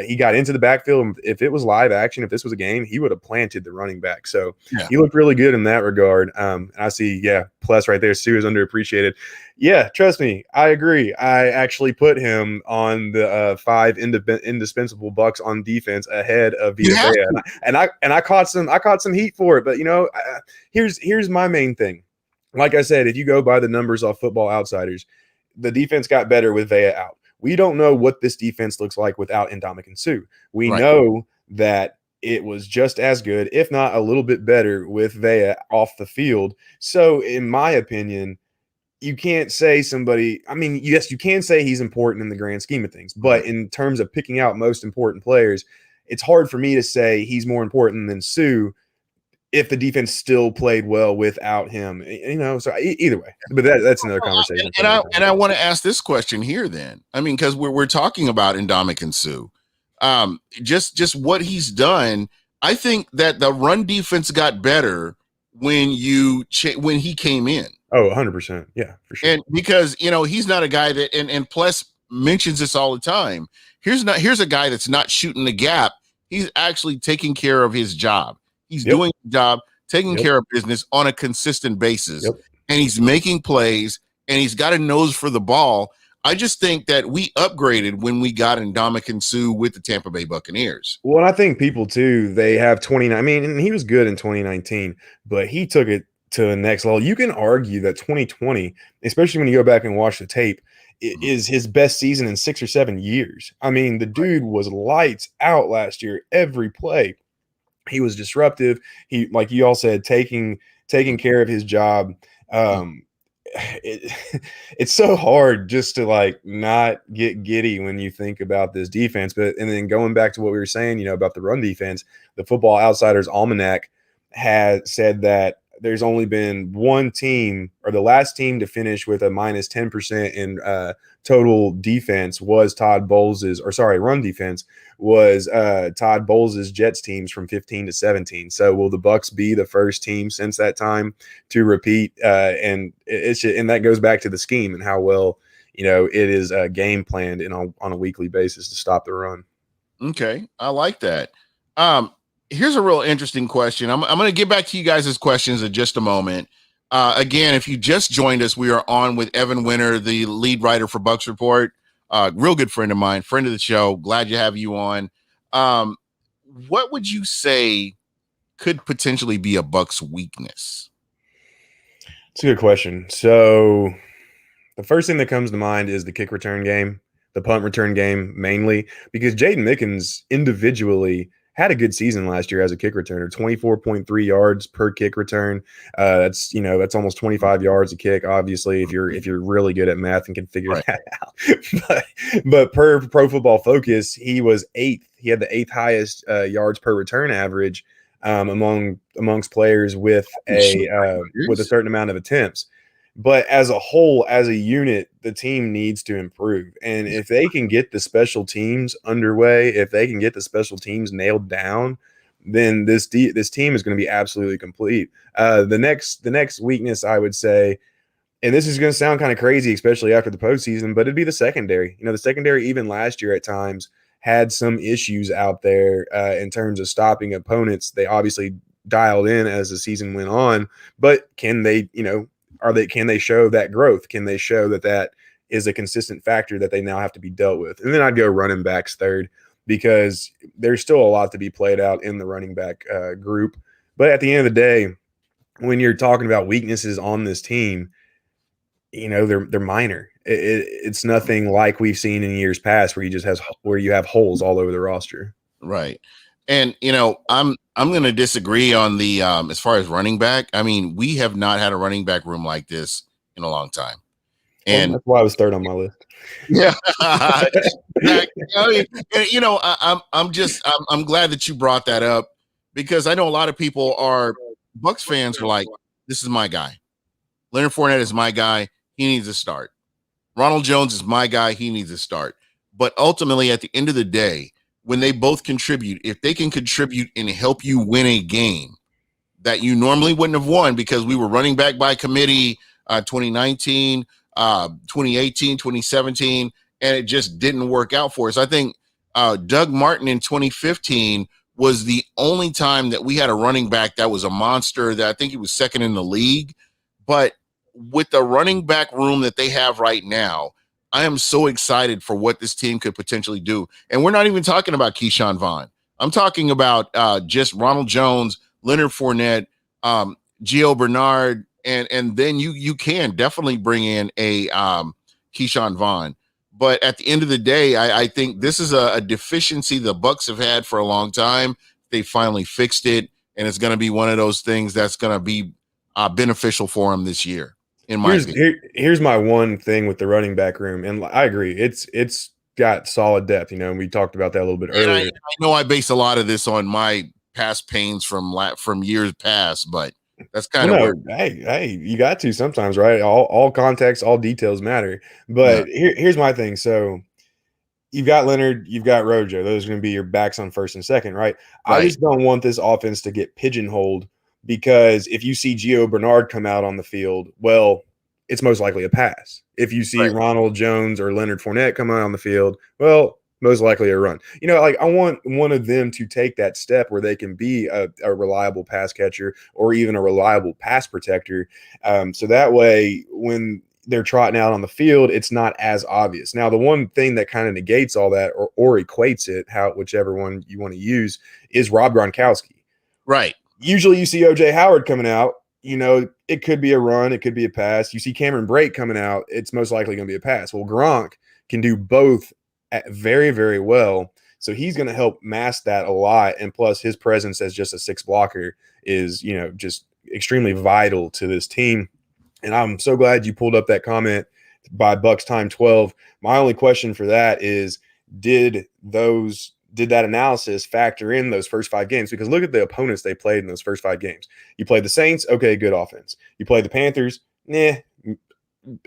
He got into the backfield. If it was live action, if this was a game, he would have planted the running back. So he looked really good in that regard. I see, plus right there, Sue is underappreciated. Yeah, trust me, I agree. I actually put him on the 5 indispensable Bucs on defense ahead of Vita Vea, and I caught some heat for it. But here's my main thing. Like I said, if you go by the numbers off Football Outsiders, the defense got better with Vea out. We don't know what this defense looks like without Ndamukong Suh. We know that it was just as good, if not a little bit better, with Vea off the field. So, in my opinion, you can't say somebody, I mean, yes, you can say he's important in the grand scheme of things, but in terms of picking out most important players, it's hard for me to say he's more important than Suh if the defense still played well without him, so either way, but that's another conversation. And I want to ask this question here then. I mean, because we're talking about Ndamukong Suh, just what he's done. I think that the run defense got better when when he came in. Oh, 100%. Yeah, for sure. And because, he's not a guy that, and Plus mentions this all the time. Here's a guy that's not shooting the gap. He's actually taking care of his job. He's doing the job, taking care of business on a consistent basis. And he's making plays, and he's got a nose for the ball. I just think that we upgraded when we got Ndamukong Suh with the Tampa Bay Buccaneers. Well, and I think people too, they have 29. I mean, and he was good in 2019, but he took it to the next level. You can argue that 2020, especially when you go back and watch the tape, is his best season in 6 or 7 years. I mean, the dude was lights out last year, every play. He was disruptive. He, like you all said, taking care of his job. It's so hard just to not get giddy when you think about this defense. And then going back to what we were saying, about the run defense, the Football Outsiders Almanac had said that there's only been one team, or the last team to finish with a minus 10% in total defense was run defense was Todd Bowles' Jets teams from 15 to 17. So will the Bucs be the first team since that time to repeat? And that goes back to the scheme and how well, it is game planned on a weekly basis to stop the run. Okay. I like that. Here's a real interesting question. I'm going to get back to you guys' questions in just a moment. Again, if you just joined us, we are on with Evan Winter, the lead writer for Bucs Report. Real good friend of mine, friend of the show. Glad to have you on. What would you say could potentially be a Bucs weakness? It's a good question. So the first thing that comes to mind is the kick return game, the punt return game mainly, because Jaden Mickens individually had a good season last year as a kick returner, 24.3 yards per kick return. That's almost 25 yards a kick. Obviously, if you're really good at math and can figure that out. but per Pro Football Focus, he was 8th. He had the 8th highest yards per return average amongst players with a certain amount of attempts. But as a whole, as a unit, the team needs to improve. And if they can get the special teams underway, if they can get the special teams nailed down, then this team is going to be absolutely complete. The next weakness, I would say, and this is going to sound kind of crazy, especially after the postseason, but it'd be the secondary. The secondary even last year at times had some issues out there in terms of stopping opponents. They obviously dialed in as the season went on, but can they, can they show that growth? Can they show that is a consistent factor that they now have to be dealt with? And then I'd go running backs third, because there's still a lot to be played out in the running back group. But at the end of the day, when you're talking about weaknesses on this team, they're minor. It's nothing like we've seen in years past where you have holes all over the roster. Right. And I'm going to disagree on the as far as running back. I mean, we have not had a running back room like this in a long time, and that's why I was third on my list. Yeah, I'm glad that you brought that up, because I know a lot of people are Bucs fans. Were like, this is my guy. Leonard Fournette is my guy. He needs to start. Ronald Jones is my guy. He needs to start. But ultimately, at the end of the day, when they both contribute, if they can contribute and help you win a game that you normally wouldn't have won, because we were running back by committee 2019, 2018, 2017, and it just didn't work out for us. I think Doug Martin in 2015 was the only time that we had a running back that was a monster, that I think he was second in the league. But with the running back room that they have right now, I am so excited for what this team could potentially do. And we're not even talking about Keyshawn Vaughn. I'm talking about just Ronald Jones, Leonard Fournette, Gio Bernard, and then you can definitely bring in a Keyshawn Vaughn. But at the end of the day, I think this is a deficiency the Bucs have had for a long time. They finally fixed it, and it's going to be one of those things that's going to be beneficial for them this year, in my opinion. Here's my one thing with the running back room, and I agree, it's got solid depth. You know, and we talked about that a little bit And earlier. I know I base a lot of this on my past pains from years past, but that's kind of Well, where. no, hey, you got to sometimes, right? All context, all details matter. Yeah, But here's my thing. So you've got Leonard, you've got Rojo. Those are going to be your backs on first and second, right? I right, just don't want this offense to get pigeonholed because if you see Gio Bernard come out on the field, well, it's most likely a pass. If you see right, Ronald Jones or Leonard Fournette come out on the field, well, most likely a run. You know, like I want one of them to take that step where they can be a reliable pass catcher or even a reliable pass protector. So that way, when they're trotting out on the field, it's not as obvious. Now, the one thing that kind of negates all that or equates it, whichever one you want to use, is Rob Gronkowski. right. Usually you see OJ Howard coming out, you know, it could be a run, it could be a pass. You see Cameron Brate coming out, it's most likely going to be a pass. Well, Gronk can do both very, very well. So he's going to help mask that a lot. And plus, his presence as just a six blocker is, you know, just extremely vital to this team. And I'm so glad you pulled up that comment by Bucs Time 12. My only question for that is, did that analysis factor in those first 5 games? Because look at the opponents they played in those first 5 games. You played the Saints, okay, good offense. You played the Panthers,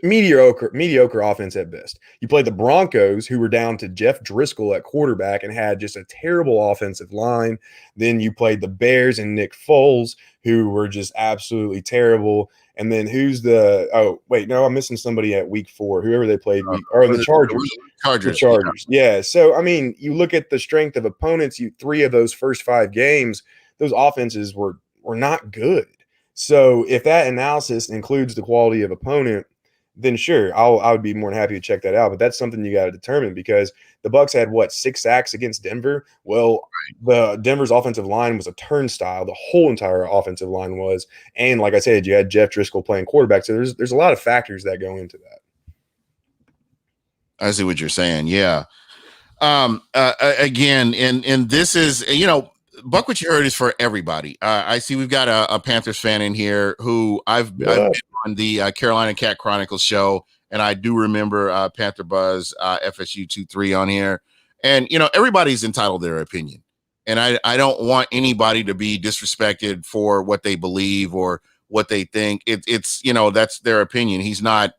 mediocre offense at best. You played the Broncos, who were down to Jeff Driscoll at quarterback and had just a terrible offensive line. Then you played the Bears and Nick Foles, who were just absolutely terrible. And then I'm missing somebody at week 4, whoever they played the Chargers. The Chargers. Yeah. So, I mean, you look at the strength of opponents, 3 of those first 5 games, those offenses were not good. So if that analysis includes the quality of opponent, then sure, I would be more than happy to check that out. But that's something you got to determine, because the Bucs had 6 sacks against Denver. Well, the Denver's offensive line was a turnstile. The whole entire offensive line was, and like I said, you had Jeff Driscoll playing quarterback. So there's a lot of factors that go into that. I see what you're saying. Yeah. Again, and this is, you know, Buck, what you heard is for everybody. I see we've got a Panthers fan in here who I've been on the Carolina Cat Chronicles show, and I do remember Panther Buzz FSU 2-3 on here. And, you know, everybody's entitled to their opinion. And I don't want anybody to be disrespected for what they believe or what they think. It's, you know, that's their opinion. He's not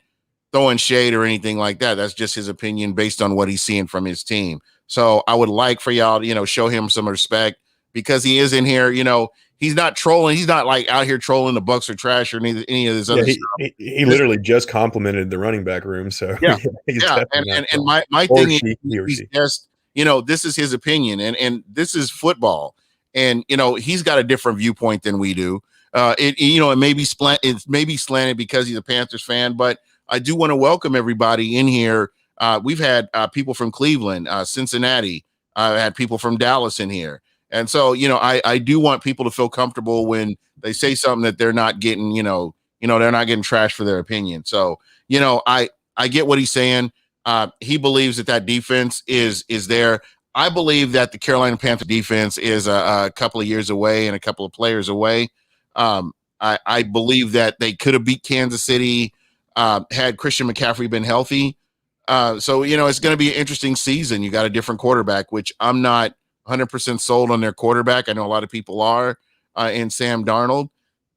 throwing shade or anything like that. That's just his opinion based on what he's seeing from his team. So I would like for y'all to, you know, show him some respect, because he is in here. You know, he's not trolling. He's not like out here trolling the Bucs or trash or any of this other stuff. He literally just complimented the running back room. So yeah. And my thing is, he's just, you know, this is his opinion, and this is football, and you know, he's got a different viewpoint than we do. It may be slanted because he's a Panthers fan, but I do want to welcome everybody in here. We've had people from Cleveland, Cincinnati. I had people from Dallas in here. And so, you know, I do want people to feel comfortable when they say something that they're not getting, they're not getting trashed for their opinion. So, you know, I get what he's saying. He believes that defense is there. I believe that the Carolina Panther defense is a couple of years away and a couple of players away. I believe that they could have beat Kansas City had Christian McCaffrey been healthy. So, you know, it's going to be an interesting season. You got a different quarterback, which I'm not 100% sold on their quarterback. I know a lot of people are in Sam Darnold.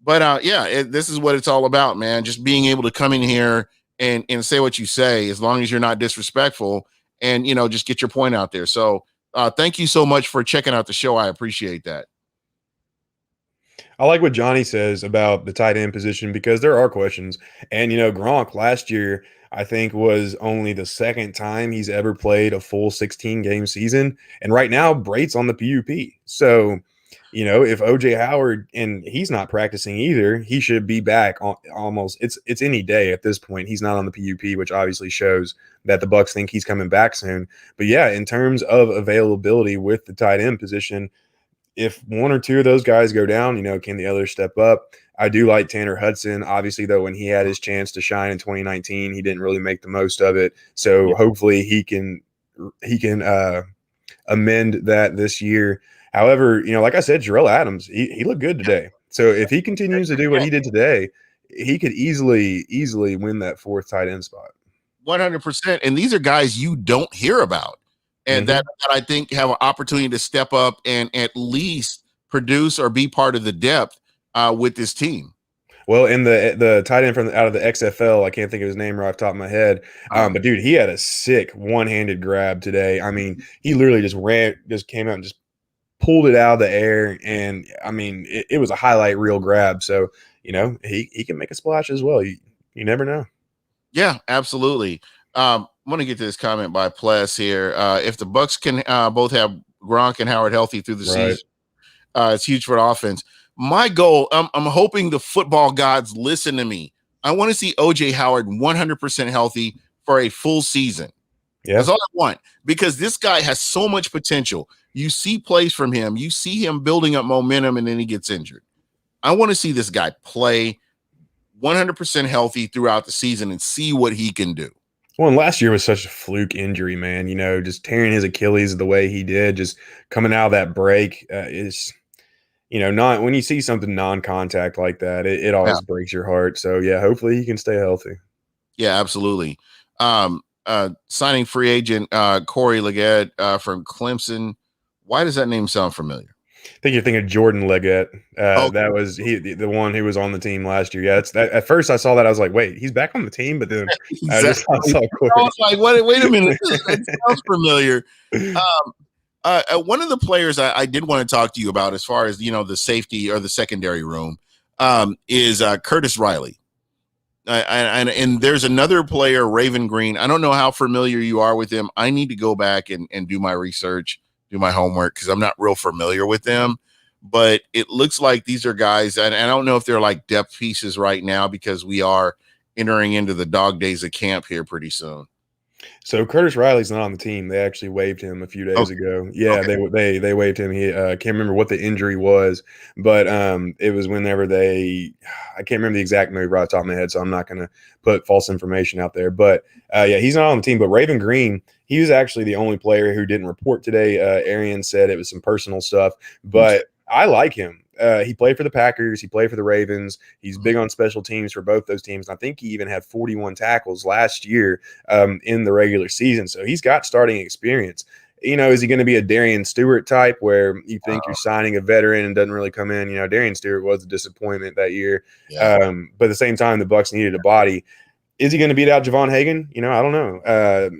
But, this is what it's all about, man. Just being able to come in here and say what you say, as long as you're not disrespectful, and, you know, just get your point out there. So thank you so much for checking out the show. I appreciate that. I like what Johnny says about the tight end position, because there are questions. And, you know, Gronk last year, I think, was only the 2nd time he's ever played a full 16-game season. And right now, Brate's on the PUP. So, you know, if OJ Howard, and he's not practicing either, he should be back almost. It's any day at this point. He's not on the PUP, which obviously shows that the Bucs think he's coming back soon. But yeah, in terms of availability with the tight end position, if one or two of those guys go down, can the others step up? I do like Tanner Hudson. Obviously, though, when he had his chance to shine in 2019, he didn't really make the most of it. So hopefully he can amend that this year. However, like I said, Jarrell Adams, he looked good today. So if he continues to do what he did today, he could easily win that fourth tight end spot. 100%. And these are guys you don't hear about, and that I think have an opportunity to step up and at least produce or be part of the depth with this team. Well, in the tight end from out of the XFL, I can't think of his name right off the top of my head. But dude, he had a sick one-handed grab today. I mean, he literally just came out and just pulled it out of the air, and I mean, it was a highlight reel grab. So he can make a splash as well. You never know. Yeah, absolutely. I want to get to this comment by Ples here. If the Bucs can both have Gronk and Howard healthy through the season, it's huge for the offense. My goal, I'm hoping the football gods listen to me. I want to see OJ Howard 100% healthy for a full season. Yeah. That's all I want, because this guy has so much potential. You see plays from him. You see him building up momentum, and then he gets injured. I want to see this guy play 100% healthy throughout the season and see what he can do. Well, and last year was such a fluke injury, man. Just tearing his Achilles the way he did, just coming out of that break is, not when you see something non-contact like that, it always breaks your heart. So yeah, hopefully he can stay healthy. Yeah, absolutely. Signing free agent Corey Leggett from Clemson. Why does that name sound familiar? I think you're thinking Jordan Leggett. That was the one who was on the team last year. Yeah, at first I saw that, I was like, wait, he's back on the team, but then exactly. I saw Corey. I was like, wait a minute, that sounds familiar. One of the players I did want to talk to you about, as far as the safety or the secondary room, is Curtis Riley. And there's another player, Raven Green. I don't know how familiar you are with him. I need to go back and do my research, do my homework, because I'm not real familiar with them. But it looks like these are guys, and I don't know if they're like depth pieces right now, because we are entering into the dog days of camp here pretty soon. So Curtis Riley's not on the team. They actually waived him a few days ago. Yeah, okay. They waived him. He can't remember what the injury was, but it was whenever I can't remember the exact move right off the top of my head, so I'm not going to put false information out there. But yeah, he's not on the team. But Raven Green, he was actually the only player who didn't report today. Arian said it was some personal stuff, but I like him. He played for the Packers. He played for the Ravens. He's big on special teams for both those teams. And I think he even had 41 tackles last year in the regular season. So he's got starting experience. Is he going to be a Darian Stewart type, where you think you're signing a veteran and doesn't really come in? Darian Stewart was a disappointment that year. Yeah. But at the same time, the Bucs needed a body. Is he going to beat out Javon Hagan? I don't know.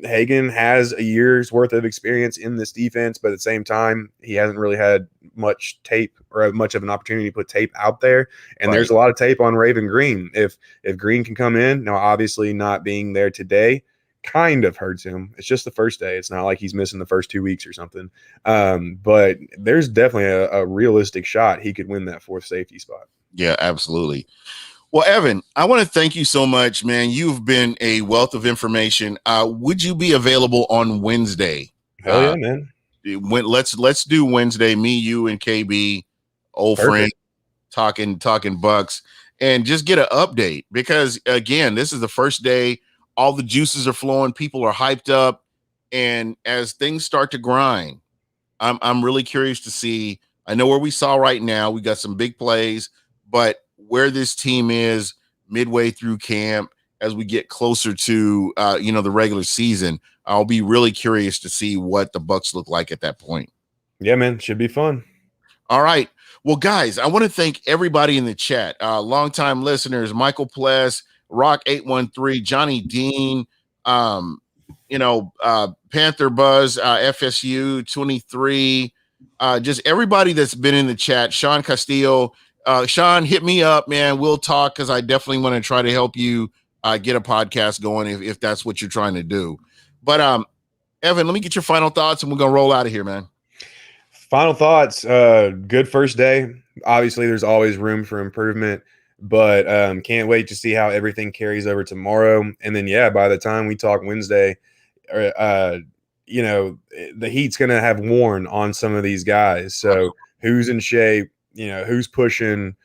Hagan has a year's worth of experience in this defense, but at the same time, he hasn't really had much tape or much of an opportunity to put tape out there. And there's a lot of tape on Raven Green. If Green can come in, now obviously not being there today kind of hurts him. It's just the first day. It's not like he's missing the first 2 weeks or something. But there's definitely a realistic shot he could win that fourth safety spot. Yeah, absolutely. Well, Evan, I want to thank you so much, man. You've been a wealth of information. Would you be available on Wednesday? Hell yeah, man. Let's do Wednesday. Me, you, and KB, old friend, talking Bucs, and just get an update, because again, this is the first day. All the juices are flowing. People are hyped up, and as things start to grind, I'm really curious to see. I know where we saw right now. We got some big plays, but where this team is midway through camp, as we get closer to the regular season, I'll be really curious to see what the Bucs look like at that point. Yeah, man, should be fun. All right. Well, guys, I want to thank everybody in the chat. Longtime listeners, Michael Pless, Rock 813, Johnny Dean, Panther Buzz, FSU 23, just everybody that's been in the chat. Sean Castillo. Sean, hit me up, man. We'll talk, because I definitely want to try to help you get a podcast going if that's what you're trying to do. But Evan, let me get your final thoughts, and we're going to roll out of here, man. Final thoughts. Good first day. Obviously, there's always room for improvement, but can't wait to see how everything carries over tomorrow. And then, yeah, by the time we talk Wednesday, the heat's going to have worn on some of these guys. So who's in shape, who's pushing,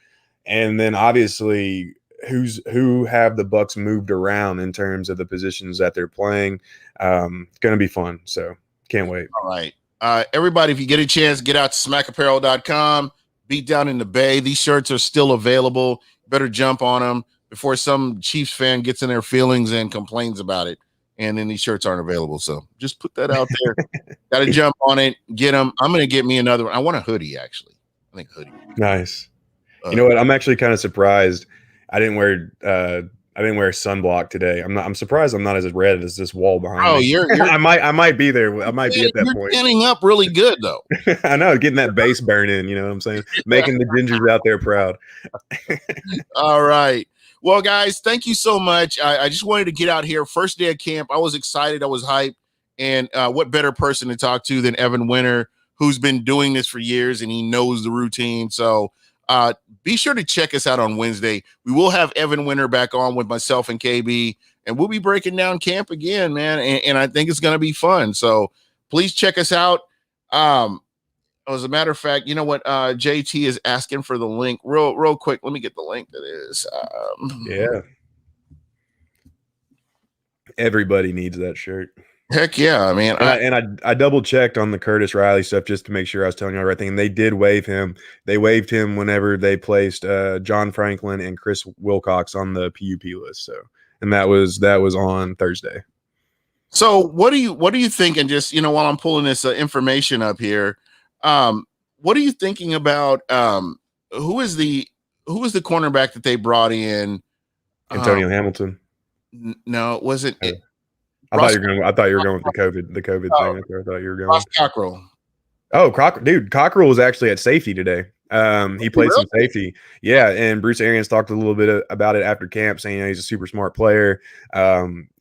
and then obviously who have the Bucs moved around in terms of the positions that they're playing. Going to be fun. So can't wait. All right. Everybody, if you get a chance, get out to smackapparel.com, beat down in the Bay. These shirts are still available. Better jump on them before some Chiefs fan gets in their feelings and complains about it. And then these shirts aren't available. So just put that out there. Got to jump on it. Get them. I'm going to get me another one. I want a hoodie, actually. I think hoodie. Nice. You know what? I'm actually kind of surprised. I didn't wear sunblock today. I'm surprised I'm not as red as this wall behind me. I might be there. I might be at that point. Standing up really good though. I know, getting that base burn in. You know what I'm saying? Making the gingers out there proud. All right. Well, guys, thank you so much. I just wanted to get out here. First day of camp. I was excited. I was hyped. And what better person to talk to than Evan Winter, who's been doing this for years and he knows the routine. So be sure to check us out on Wednesday. We will have Evan Winter back on with myself and KB, and we'll be breaking down camp again, man. And I think it's going to be fun. So please check us out. As a matter of fact, you know what? JT is asking for the link real quick. Let me get the link to this. Yeah. Everybody needs that shirt. Heck yeah, I mean, I double checked on the Curtis Riley stuff just to make sure I was telling you the right thing. And they did waive him. They waived him whenever they placed John Franklin and Chris Wilcox on the PUP list. So, and that was on Thursday. So what do you think? And just, while I'm pulling this information up here, what are you thinking about? Who is the cornerback that they brought in? Antonio Hamilton. No, was it? I thought you were going with the COVID thing. That's where I thought you were going. Ross Cockrell. Oh, Cockrell was actually at safety today. He played some safety. Yeah, and Bruce Arians talked a little bit about it after camp, saying he's a super smart player.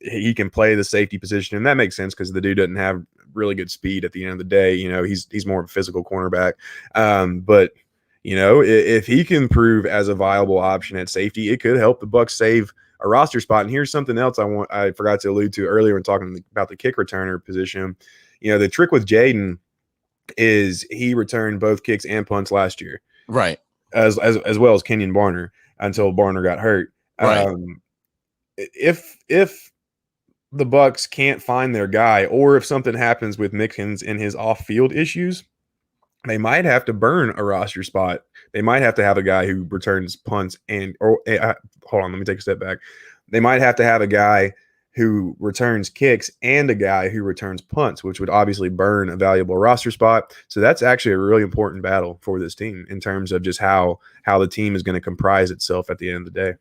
He can play the safety position, and that makes sense because the dude doesn't have really good speed at the end of the day. He's more of a physical cornerback. But if he can prove as a viable option at safety, it could help the Bucs save a roster spot. And here's something else I forgot to allude to earlier when talking about the kick returner position. The trick with Jaden is he returned both kicks and punts last year, right? As well as Kenyon Barner until Barner got hurt. Right. If the Bucs can't find their guy, or if something happens with Mickens in his off-field issues, they might have to burn a roster spot. They might have to have a guy who returns punts hold on, let me take a step back. They might have to have a guy who returns kicks and a guy who returns punts, which would obviously burn a valuable roster spot. So that's actually a really important battle for this team in terms of just how the team is going to comprise itself at the end of the day.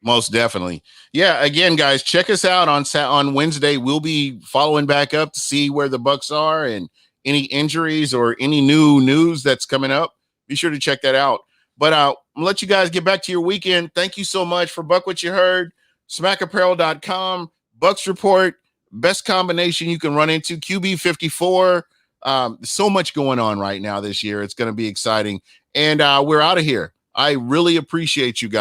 Most definitely. Yeah. Again, guys, check us out on Wednesday. We'll be following back up to see where the Bucs are and any injuries or any new news that's coming up. Be sure to check that out. But I'll let you guys get back to your weekend. Thank you so much for Buck What You Heard. SmackApparel.com, Bucs Report, best combination you can run into. QB 54. So much going on right now this year. It's going to be exciting. And we're out of here. I really appreciate you guys.